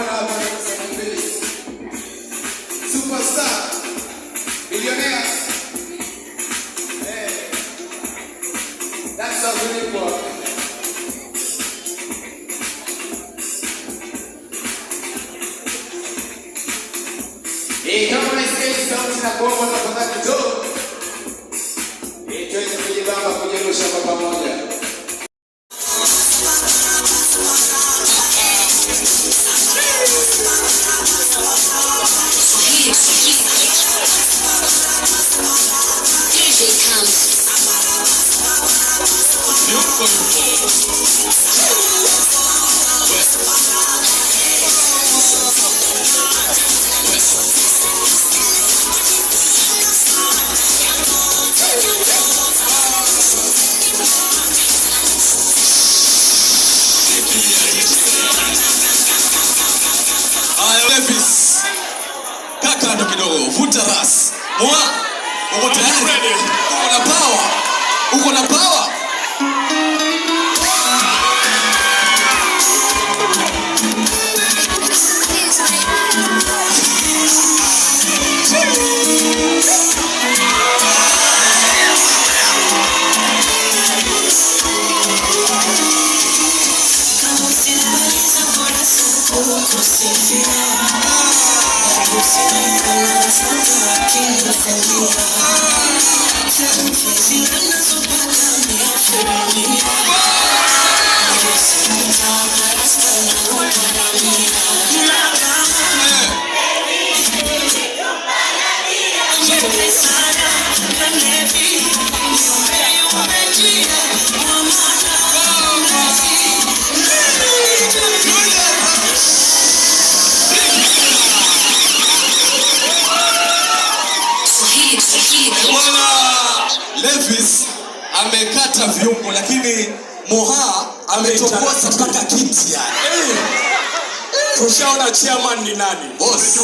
Mwana hapa ni Superstar. Millionaire. Hey. That's how we live for. Kama nisikie sauti na kuomba tafadhali njoo. Tuweze kujibamba kujirusha kwa pamoja. Levis, kaka ndo kidogo, vuta ras. Mwa, uko tayari? Uko na power? Uko na power? Levis amekata viungo lakini Moha ametokosa mpaka kiti yani. Tushaona chairman ni nani? Bosi.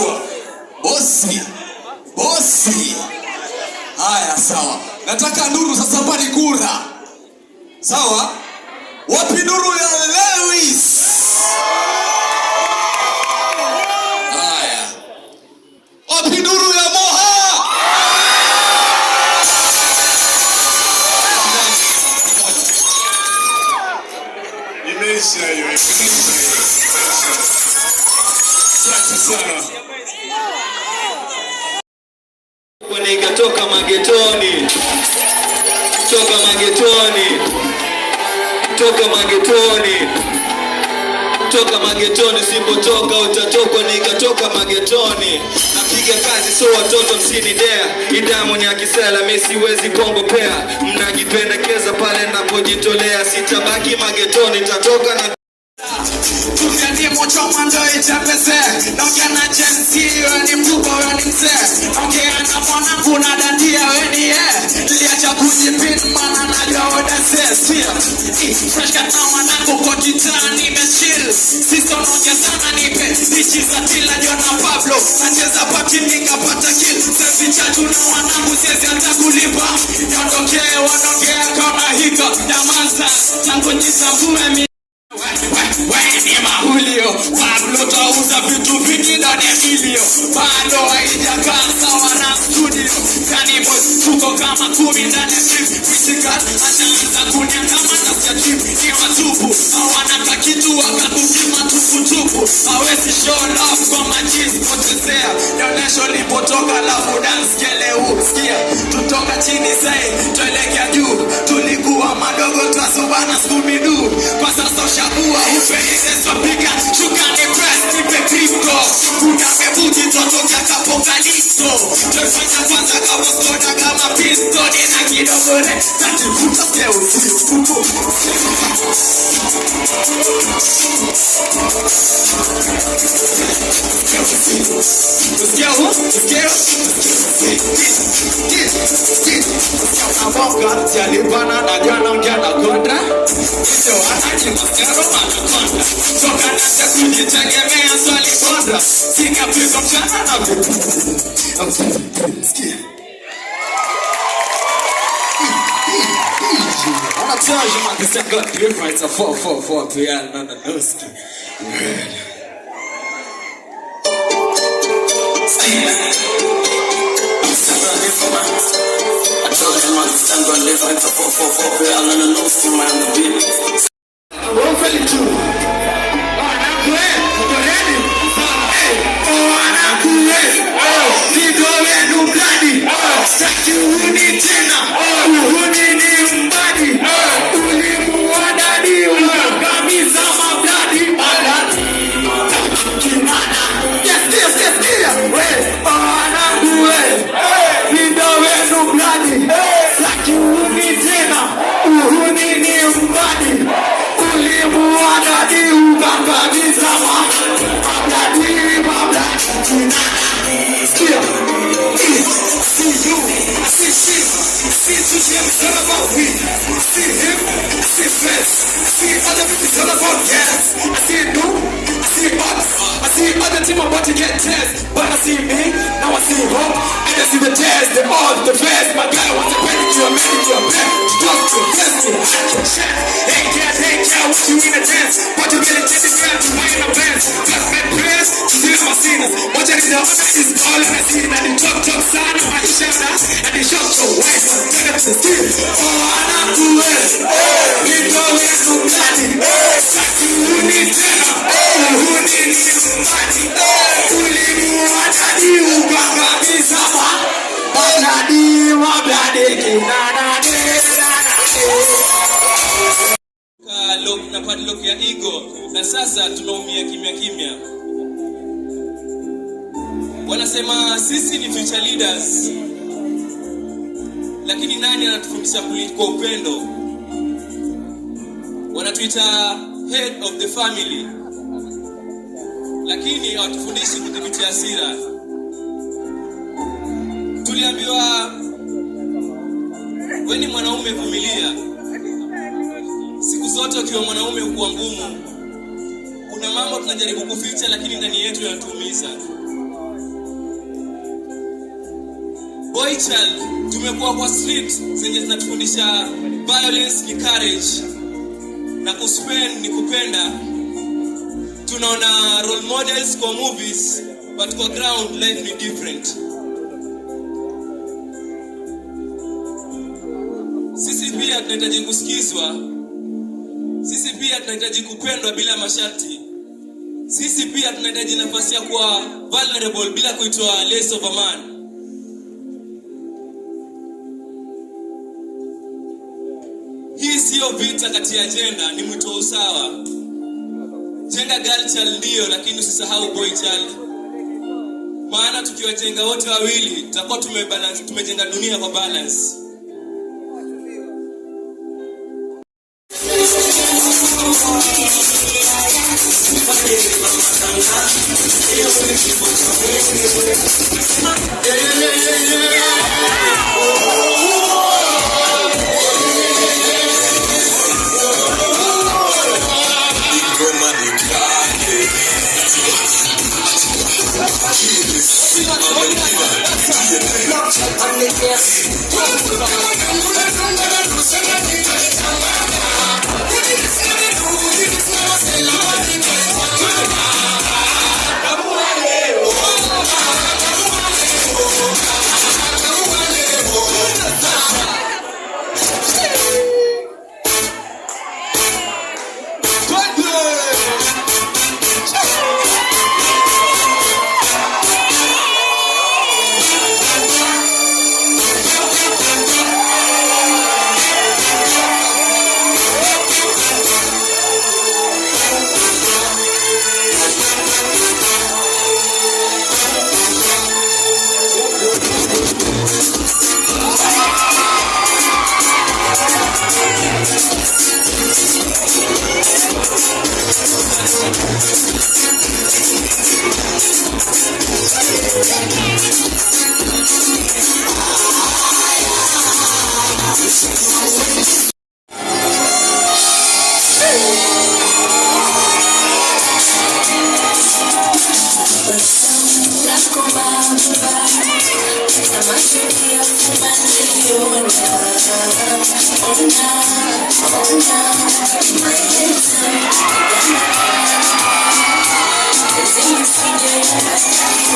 Haya sawa. Nataka nuru sasa pale kura. Sawa? Wapi nuru ya Lewis? Haya. Wapi nuru ya Moha? Imeisha hiyo. Kwani ikatoka magetoni. Toka magetoni, sipotoka utatokwa, nikatoka magetoni. Napiga kazi so watoto msinidea. Idamu ni akisela mimi siwezi kongopea. Mnajipendekeza pale ninapojitolea, sitabaki magetoni, tatoka na Tukiandie mocho mwando itapese. Naongea na jensi, wewe ni mkubwa, wewe ni mzee. Naongea na mwanangu na dandia, wewe ni niliacha kujipin maana najua udase. Fresh cut na mwanangu kwa gitaa nimechill. Sister naongea sana nipe dichi za Tila Jona Pablo. Nacheza pati nikapata kill. Selfie chatu na mwanangu siwezi hata kulipa. Niondokee wanaongea kama hika Damanza. Tangu nitambue mimi ni mahulio. Pablo tauza vitu vingi ndani ya milio. Bado haijakaa sawa na studio. Kani boys tuko kama 10 ndani ya trip. Physical anaanza kuniandama na sia trip. Ni watupu hawana kitu wakakupima tupu. Hawezi show love kwa majizi potezea. Nyonyesho lipotoka lafu dance keleu. Sikia tutoka chini say tuelekea juu. Tulikuwa madogo twasubana Scooby-Doo. Kwa sasa ushabua upendezwa pika. Shukani press nipe crypto. Kuna mebuti totoka kapokalipto. Tufanya kwanza kama soda kama pisto. Nina kidogo le tati futa skeusi. Unabonga jalipana na jana ungena kontra. Iso anaki maskero manakonda. Soka nasa kujitegemea swali kontra. Sika piso mchana na vipu. Skia. I'm telling you man, this ain't got difference. A 4-4-4 piano, no, no, ski. I told him I'm stand on different for 444 real and I know still man the beat. Roll 22. Staki uhuni tena, uhuni ni mbadi, ulimuwa dadi, ukakamiza mabladi, kinana, yes, wanangue, lindo wenu bladi, staki uhuni tena, uhuni ni mbadi, ulimuwa dadi, ukakamiza mabladi, kinana, I see shit, I see two gems, all about weed. I see him, I see fence, I see other bitches, all about gas. I see new, I see box, I see other team about to get test. But I see me, now I see hope, and I see the test, they're all the best. My guy wants to bend it to a man, to a man, just to test you, I can chat. Hey cat, what you in a dance? What you really get the girl to buy in a Benz? Just make prayers, to see my sinners. What you know is all I see, and the top side of my shoulder, and the shop so white, turn up the steel. I'm too late, we go into bloody. Saki uni tena, uni ni mbadi. Uli muadadi, ukakabisa banadi, wabladi, kinanade. Na padlock ya ego, na sasa tunaumia kimya. Wanasema sisi ni future leaders, lakini nani anatufundisha kwa upendo? Wanatuita head of the family, lakini hawatufundishi kudhibiti hasira. Tuliambiwa wewe ni mwanaume, vumilia. Siku zote ukiwa mwanaume ukuwa ngumu. Kuna mambo tunajaribu kuficha, lakini ndani yetu yanatuumiza. Boy child, tumekuwa kwa street zenye zinatufundisha violence ni courage na kuspend ni kupenda. Tunaona role models kwa movies, but kwa ground life ni different. Sisi pia tunahitaji kusikizwa. Sisi pia tunahitaji kupendwa bila masharti. Sisi pia tunahitaji nafasi ya kuwa vulnerable bila kuitwa less of a man. Hii sio vita kati ya gender, ni mwito wa usawa. Gender girl child ndio, lakini usisahau boy child. Maana tukiwajenga wote wawili, tutakuwa tumejenga dunia kwa balance.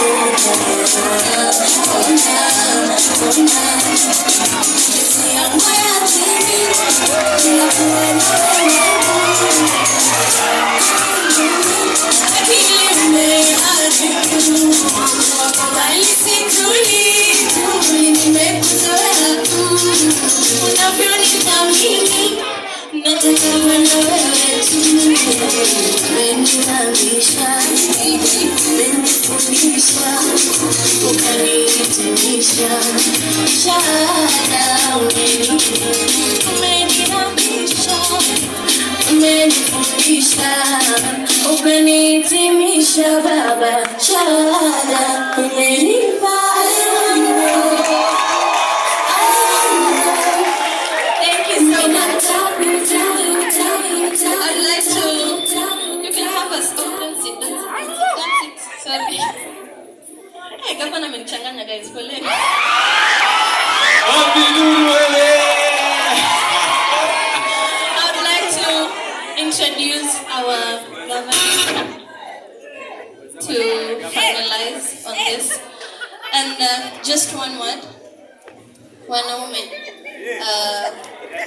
Oh, shahada umenifundisha, ukanihitimisha baba, shahada umenipa. Thank you so much. I'd like to, you can have a don't sit, sorry. Hey, gavana amenichanganya guys, pole. I would like to introduce our governor to finalize on this. And just one word. One woman.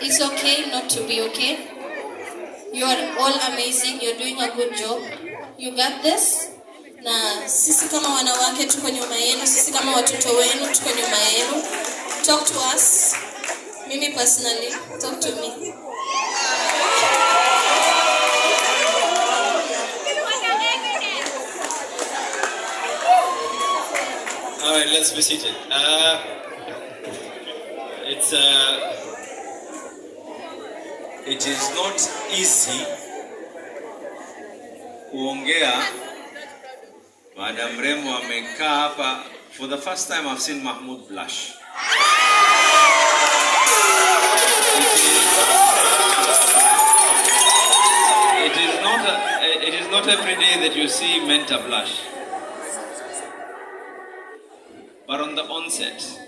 It's okay not to be okay. You are all amazing. You're doing a good job. You got this. Na sisi kama wanawake tuko nyuma yenu, sisi kama watoto wenu tuko nyuma yenu. Talk to us. Mimi personally, talk to me. All right, let's be seated. It is not easy kuongea baada mrembo amekaa hapa. For the first time I've seen Mahmoud blush. It is not every day that you see Menta blush. But on the onset,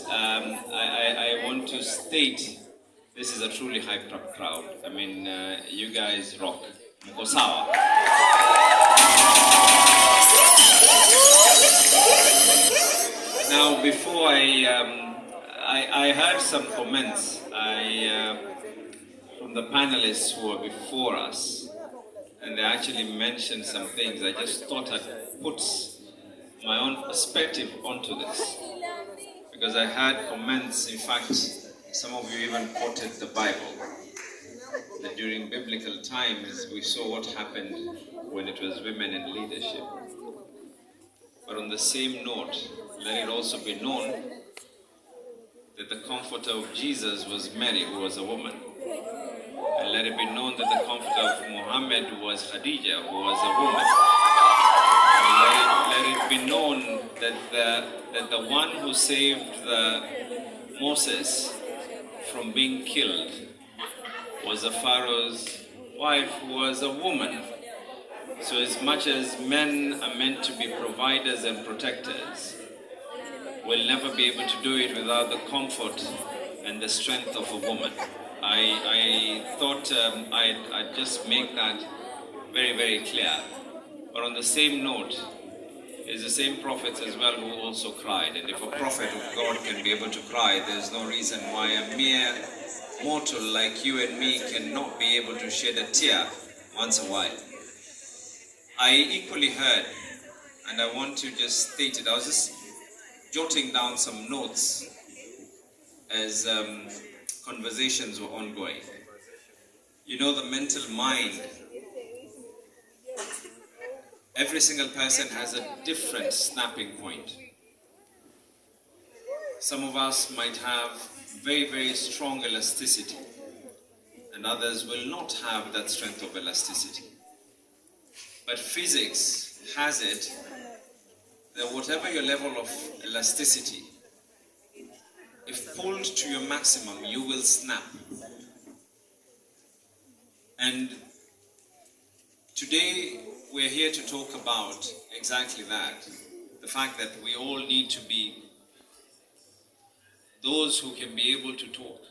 I want to state this is a truly hyped up crowd. I mean, you guys rock. Mko sawa. Now, before I heard some comments from the panelists who were before us, and they actually mentioned some things. I just thought I'd put my own perspective onto this, because I had comments. In fact, some of you even quoted the Bible, that during biblical times we saw what happened when it was women in leadership. But on the same note, let it also be known that the comforter of Jesus was Mary, who was a woman. And let it be known that the comforter of Muhammad was Khadija, who was a woman. And let it be known that the one who saved Moses from being killed was the Pharaoh's wife, who was a woman. So as much as men are meant to be providers and protectors, we'll never be able to do it without the comfort and the strength of a woman. I thought I'd just make that very, very clear. But on the same note, it's the same prophets as well who also cried. And if a prophet of God can be able to cry, there's no reason why a mere mortal like you and me cannot be able to shed a tear once a while. I equally heard, and I want to just state it, I was just jotting down some notes as conversations were ongoing. You know, the mental mind, every single person has a different snapping point. Some of us might have very, very strong elasticity, and others will not have that strength of elasticity. But physics has it that whatever your level of elasticity, if pulled to your maximum, you will snap. And today we're here to talk about exactly that. The fact that we all need to be those who can be able to talk.